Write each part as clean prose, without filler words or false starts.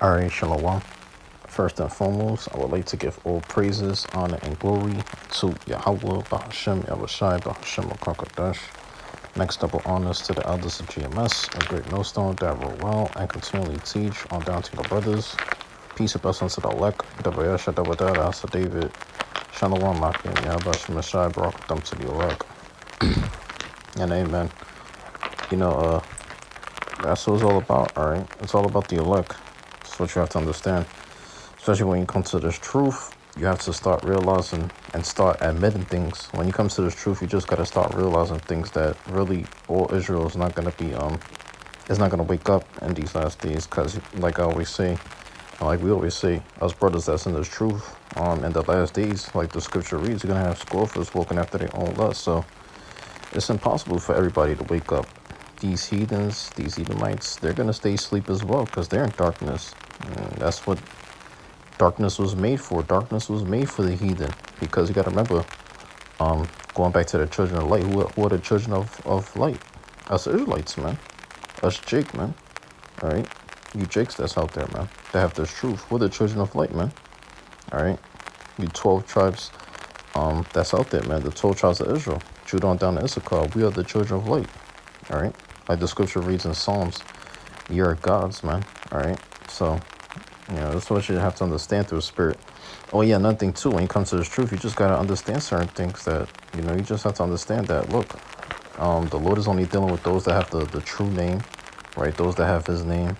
Alright, Shalom. First and foremost, I would like to give all praises, honor, and glory to Yahweh, Bahashem, Yahushai, Bahashem, Akakadash. Next, double honors to the elders of GMS, a great millstone that roll well and continually teach on down to the brothers. Peace and blessings to the elect, Dabayasha, Dabadada, Asa David, Shalom, Makim, Yahbashim, Mashai, Barak, them to the elect. And amen. You know, that's what it's all about, alright? It's all about the elect. That's what you have to understand. Especially when you come to this truth, you have to start realizing and start admitting things. When you come to this truth, you just got to start realizing things that really all Israel is not going to be, is not going to wake up in these last days. Because like I always say, like we always say, us brothers that's in this truth, in the last days, like the scripture reads, you're going to have scoffers walking after their own lust. So it's impossible for everybody to wake up. These heathens, these Edomites, they're going to stay asleep as well because they're in darkness. And that's what darkness was made for. Darkness was made for the heathen, because you got to remember, going back to the children of light, who are the children of light? Us Israelites, man. Us Jake, man. All right, you Jakes that's out there, man, that have this truth. We're the children of light, man. All right, you 12 tribes that's out there, man. The 12 tribes of Israel, Judah on down to Issachar, we are the children of light. All right, like the scripture reads in Psalms, you're gods, man. All right, so you know, that's what you have to understand through the spirit. Oh yeah, another thing too, when you come to this truth, you just got to understand certain things that, you know, you just have to understand that, look, the Lord is only dealing with those that have the true name, right? Those that have his name,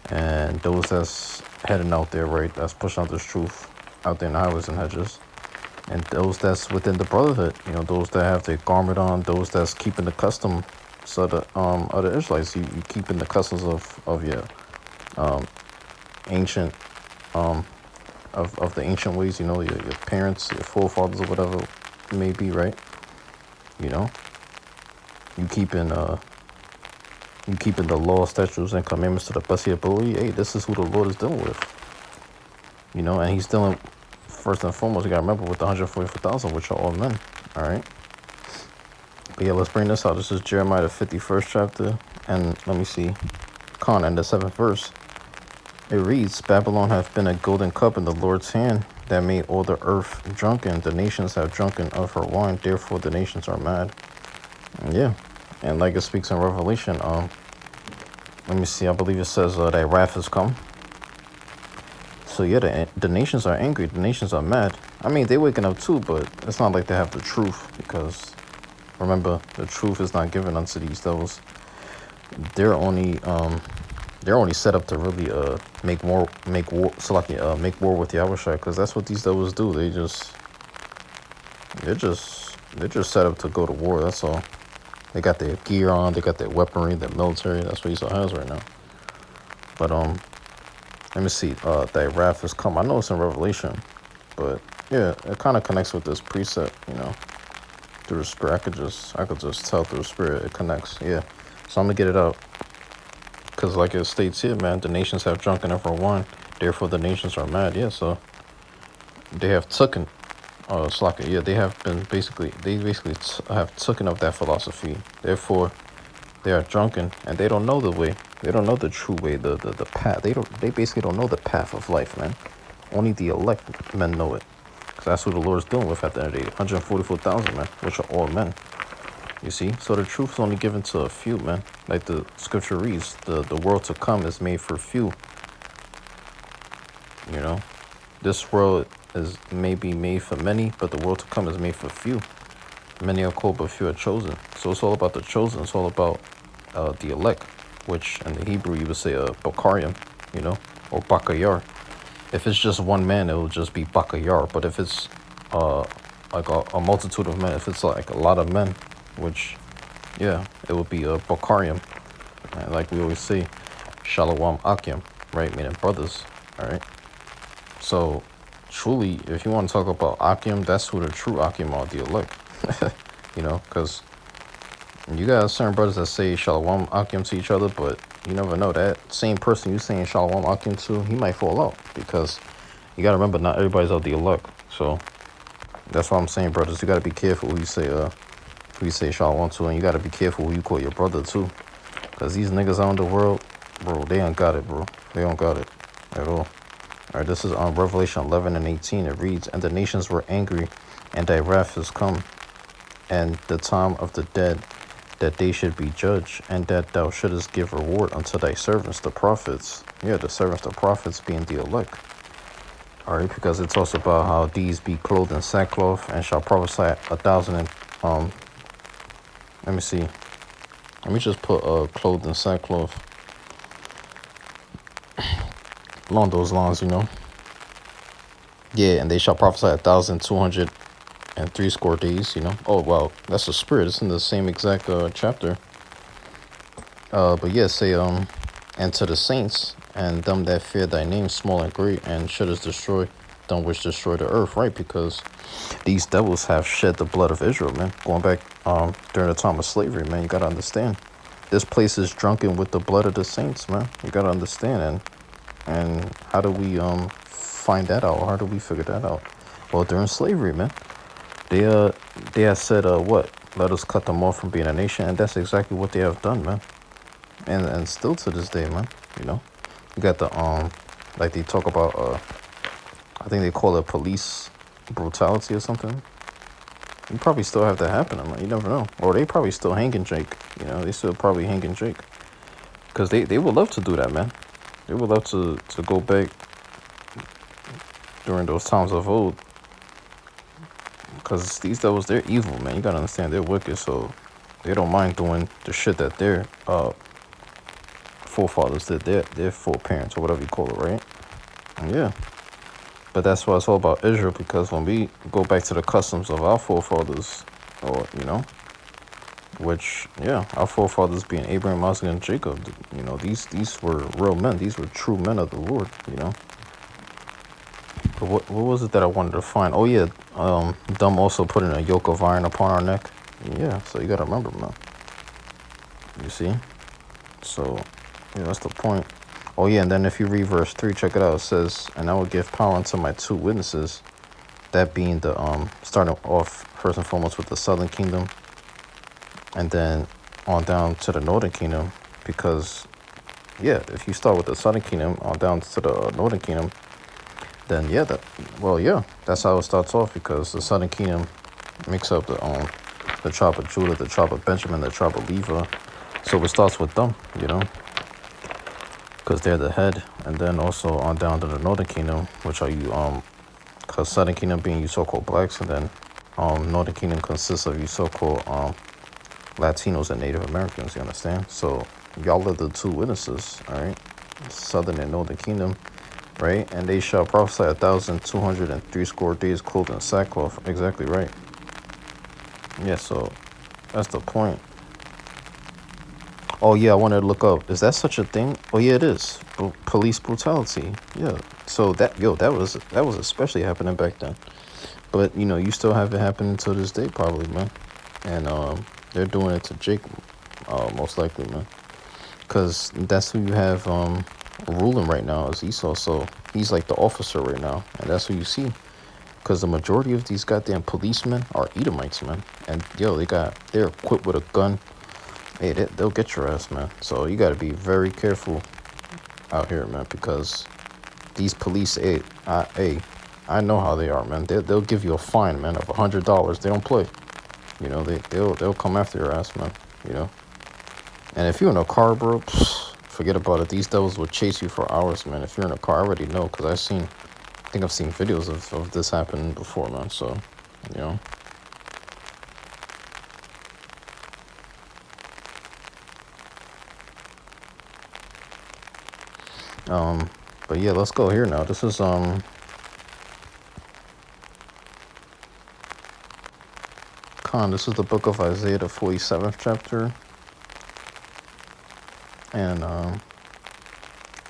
and those that's heading out there, right? That's pushing out this truth out there in the highways and hedges. And those that's within the brotherhood, you know, those that have their garment on, those that's keeping the customs of the Israelites. You keeping the customs of your ancient of the ancient ways, you know, your parents, your forefathers, or whatever it may be, right? You know, you keeping the law, statutes, and commandments to the best of your ability. Hey, this is who the Lord is dealing with, you know, and he's dealing, first and foremost, you gotta remember, with the 144,000, which are all men. All right, but yeah, let's bring this out. This is Jeremiah the 51st chapter, and let me see, and the 7th verse. It reads, Babylon hath been a golden cup in the Lord's hand, that made all the earth drunken. The nations have drunken of her wine, therefore the nations are mad. And yeah, and like it speaks in Revelation, let me see, I believe it says that wrath has come. So yeah, the nations are angry, the nations are mad. I mean, they're waking up too, but it's not like they have the truth, because remember, the truth is not given unto these devils. They're only set up to really make war with Yahushua, because that's what these devils do. They're just set up to go to war. That's all. They got their gear on, they got their weaponry, their military. That's what Esau has right now. But let me see. That wrath has come. I know it's in Revelation, but yeah, it kind of connects with this precept, you know, through the spirit. I could just tell through the spirit it connects. Yeah, so I'm gonna get it out. Because like it states here, man, the nations have drunken of her wine, therefore the nations are mad. Yeah, so they have taken, Slaka, yeah, they basically have taken of that philosophy. Therefore, they are drunken, and they don't know the way. They don't know the true way, the path. They basically don't know the path of life, man. Only the elect men know it. Because that's who the Lord is dealing with at the end of the day. 144,000, man, which are all men. You see? So the truth is only given to a few, man. Like the scripture reads, the world to come is made for few. You know? This world is maybe made for many, but the world to come is made for few. Many are called, but few are chosen. So it's all about the chosen. It's all about the elect, which in the Hebrew you would say Bakariam, you know, or Bakayar. If it's just one man, it will just be Bakayar. But if it's like a multitude of men, if it's like a lot of men, which, yeah, it would be a Bakarium. And like we always say, Shalom Akim, right? Meaning brothers, all right? So, truly, if you want to talk about Akim, that's who the true Akim are, the elect. You know, because you got certain brothers that say Shalom Akim to each other, but you never know. That same person you saying Shalom Akim to, he might fall out, because you got to remember, not everybody's out the elect. So, that's why I'm saying, brothers, you got to be careful who you say Shalom to, and you got to be careful who you call your brother too. Because these niggas out in the world, bro, they don't got it, bro. They don't got it. at all. All right, this is on Revelation 11 and 18. It reads, "And the nations were angry, and thy wrath is come, and the time of the dead, that they should be judged, and that thou shouldest give reward unto thy servants, the prophets." Yeah, the servants, the prophets being the elect. All right, because it talks about how these be clothed in sackcloth and shall prophesy 1,000 and, let me see. Let me just put clothed in sackcloth along those lines, you know. Yeah, and they shall prophesy 1,260 days, you know. Oh, wow, that's the spirit. It's in the same exact chapter. But yeah, say, and to the saints and them that fear thy name, small and great, and shouldest destroy them which destroy the earth, right? Because these devils have shed the blood of Israel, man. Going back during the time of slavery, man, you gotta understand. This place is drunken with the blood of the saints, man. You gotta understand. And how do we find that out? How do we figure that out? Well, during slavery, man, they had said what? Let us cut them off from being a nation, and that's exactly what they have done, man. And still to this day, man, you know, you got the like they talk about I think they call it police brutality or something. You probably still have that happening, man. You never know. Or they probably still hanging Jake. You know, they still probably hanging Jake. Because they would love to do that, man. They would love to go back during those times of old. Because these devils, they're evil, man. You gotta understand, they're wicked, so they don't mind doing the shit that their forefathers did, their foreparents, or whatever you call it, right? And yeah. But that's why it's all about Israel, because when we go back to the customs of our forefathers, or, you know, which, yeah, our forefathers being Abraham, Isaac, and Jacob, you know, these were real men. These were true men of the Lord, you know. But what was it that I wanted to find? Oh, yeah, them also putting a yoke of iron upon our neck. Yeah, so you got to remember, man. You see? So, yeah, that's the point. Oh, yeah, and then if you read verse 3, check it out. It says, "And I will give power unto my two witnesses," that being the, starting off first and foremost with the southern kingdom, and then on down to the northern kingdom, because, yeah, if you start with the southern kingdom on down to the northern kingdom, then, yeah, that's how it starts off, because the southern kingdom makes up the tribe of Judah, the tribe of Benjamin, the tribe of Levi. So it starts with them, you know, because they're the head. And then also on down to the northern kingdom, which are you, because southern kingdom being you so-called blacks, and then northern kingdom consists of you so-called Latinos and Native Americans, you understand? So y'all are the two witnesses, all right? Southern and northern kingdom, right? "And they shall prophesy 1,260 days clothed in sackcloth." Exactly right. Yeah, so that's the point. Oh, yeah, I wanted to look up. Is that such a thing? Oh, yeah, it is. Police brutality. Yeah. So that was especially happening back then. But, you know, you still have it happening to this day, probably, man. And they're doing it to Jake, most likely, man. Because that's who you have ruling right now is Esau. So he's like the officer right now. And that's who you see. Because the majority of these goddamn policemen are Edomites, man. And, yo, they're equipped with a gun. Hey, they'll get your ass, man. So you got to be very careful out here, man, because these police, I know how they are, man. They'll give you a fine, man, of $100. They don't play. You know, they'll come after your ass, man. You know. And if you're in a car, bro, forget about it. These devils will chase you for hours, man. If you're in a car, I already know, because I think I've seen videos of this happen before, man. So, you know. But yeah, let's go here now. This is this is the book of Isaiah, the 47th chapter. And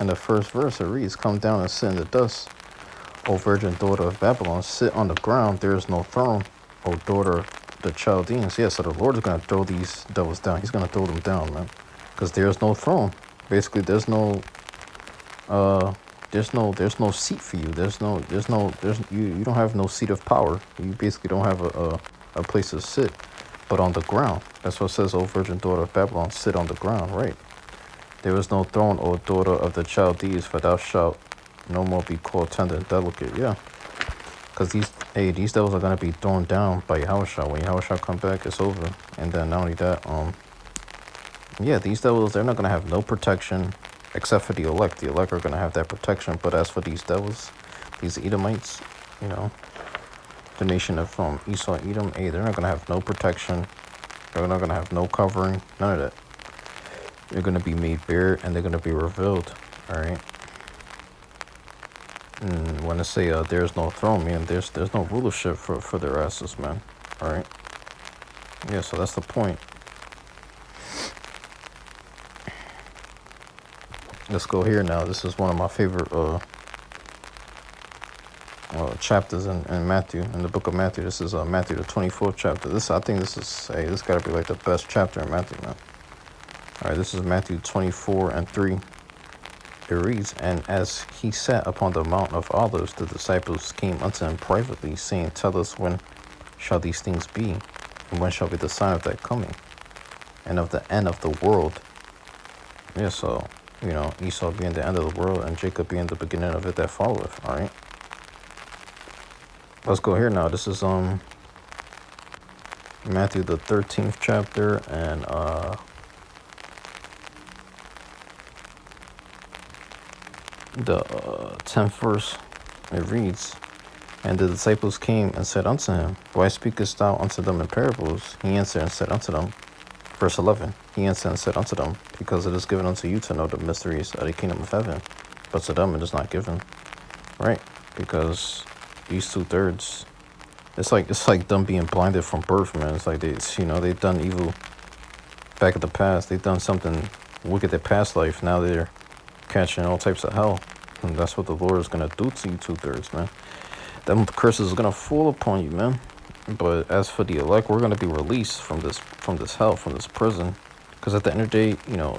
in the first verse it reads, "Come down and sit in the dust, O virgin daughter of Babylon, sit on the ground, there is no throne, O daughter of the Chaldeans." Yeah, so the Lord is gonna throw these devils down. He's gonna throw them down, man. Because there's no throne. Basically, there's no seat for you. You don't have no seat of power. You basically don't have a place to sit, but on the ground. That's what it says, "O virgin daughter of Babylon, sit on the ground," right? "There is no throne, O daughter of the Chaldees, for thou shalt no more be called tender and delicate. Yeah, because these devils are gonna be thrown down by Yahushua. When Yahushua come back, it's over. And then not only that, yeah, these devils, they're not gonna have no protection except for the elect. The elect are gonna have that protection. But as for these devils, these Edomites, you know, the nation of Esau, Edom, hey, they're not gonna have no protection. They're not gonna have no covering, none of that. They're gonna be made bare and they're gonna be revealed. All right. And when I say there's no throne, man, there's no rulership for their asses, man. All right. Yeah, so that's the point. Let's go here now. This is one of my favorite chapters in Matthew, in the book of Matthew. This is Matthew the 24th chapter. I think this is this gotta be like the best chapter in Matthew, man. All right, this is Matthew 24:3. It reads, "And as he sat upon the Mount of Olives, the disciples came unto him privately, saying, Tell us, when shall these things be? And when shall be the sign of thy coming, and of the end of the world?" Yeah, so, you know, Esau being the end of the world, and Jacob being the beginning of it that followeth, all right? Let's go here now. This is Matthew the 13th chapter, and the 10th verse. It reads, "And the disciples came and said unto him, Why speakest thou unto them in parables? He answered and said unto them," verse 11, "He answered and said unto them, Because it is given unto you to know the mysteries of the kingdom of heaven, but to them it is not given." Right? Because these 2/3, it's like them being blinded from birth, man. It's like they've done evil back in the past. They've done something wicked in past life. Now they're catching all types of hell. And that's what the Lord is going to do to you 2/3, man. Them curses is going to fall upon you, man. But as for the elect, we're going to be released from this hell, from this prison. Because at the end of the day, you know,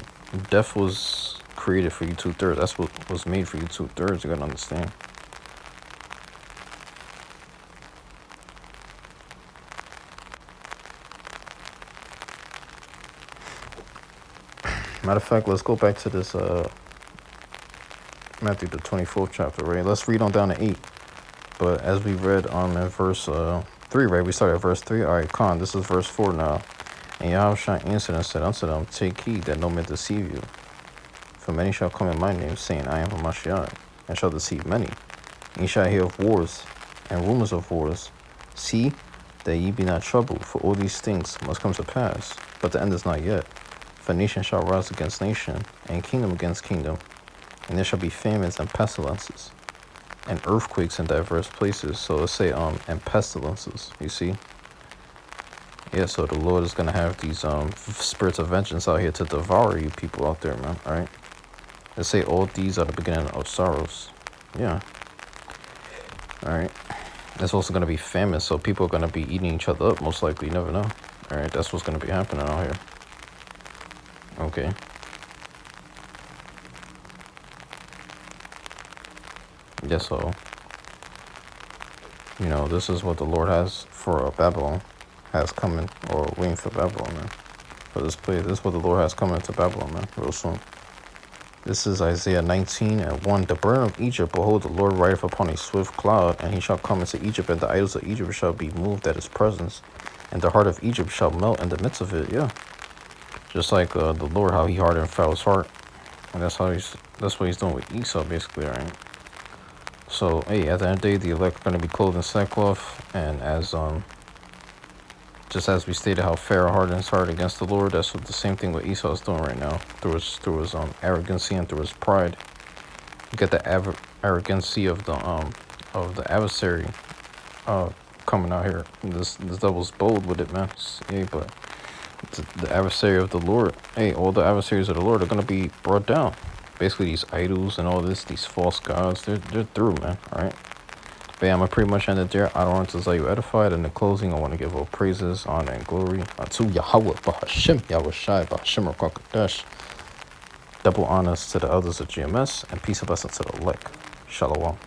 death was created for you 2/3. That's what was made for you 2/3. You got to understand. Matter of fact, let's go back to this Matthew the 24th chapter, right? Let's read on down to 8. But as we read in verse 3, right? We started at verse 3. All right, Khan, this is verse 4 now. "And Yahushua answered and said unto them, Take heed that no man deceive you. For many shall come in my name, saying, I am Hamashiach, and shall deceive many. And ye shall hear of wars and rumors of wars. See that ye be not troubled, for all these things must come to pass. But the end is not yet. For nation shall rise against nation, and kingdom against kingdom. And there shall be famines and pestilences, and earthquakes in diverse places." So let's say and pestilences, you see. Yeah, so the Lord is gonna have these spirits of vengeance out here to devour you people out there, man. All right. Let's say all these are the beginning of sorrows. Yeah. All right. There's also gonna be famine, so people are gonna be eating each other up, most likely. You never know. All right, that's what's gonna be happening out here. Okay. Yeah, so, you know, this is what the Lord has for Babylon, has coming, or waiting for Babylon, man. For this place, this is what the Lord has coming to Babylon, man, real soon. This is Isaiah 19:1. "The burden of Egypt, behold, the Lord rideth upon a swift cloud, and he shall come into Egypt, and the idols of Egypt shall be moved at his presence, and the heart of Egypt shall melt in the midst of it." Yeah. Just like the Lord, how he hardened Pharaoh's heart. And that's what he's doing with Esau, basically, right? So, hey, at the end of the day, the elect are going to be clothed in sackcloth, and as just as we stated how Pharaoh hardened his heart against the Lord, that's what the same thing what Esau is doing right now through his arrogancy and through his pride. You get the arrogancy of the adversary coming out here. This devil's bold with it, man. Yeah, but the adversary of the Lord, hey, all the adversaries of the Lord are going to be brought down. Basically, these idols and all this, these false gods, they're through, man. All right. But yeah, I'm going to pretty much end it there. I don't want to say you edified. In the closing, I want to give all praises, honor, and glory unto Yahweh, Bahashim, Yahushai, Bahashim, Rakakadesh. Double honors to the elders of GMS, and peace and blessings to the elect. Shalom.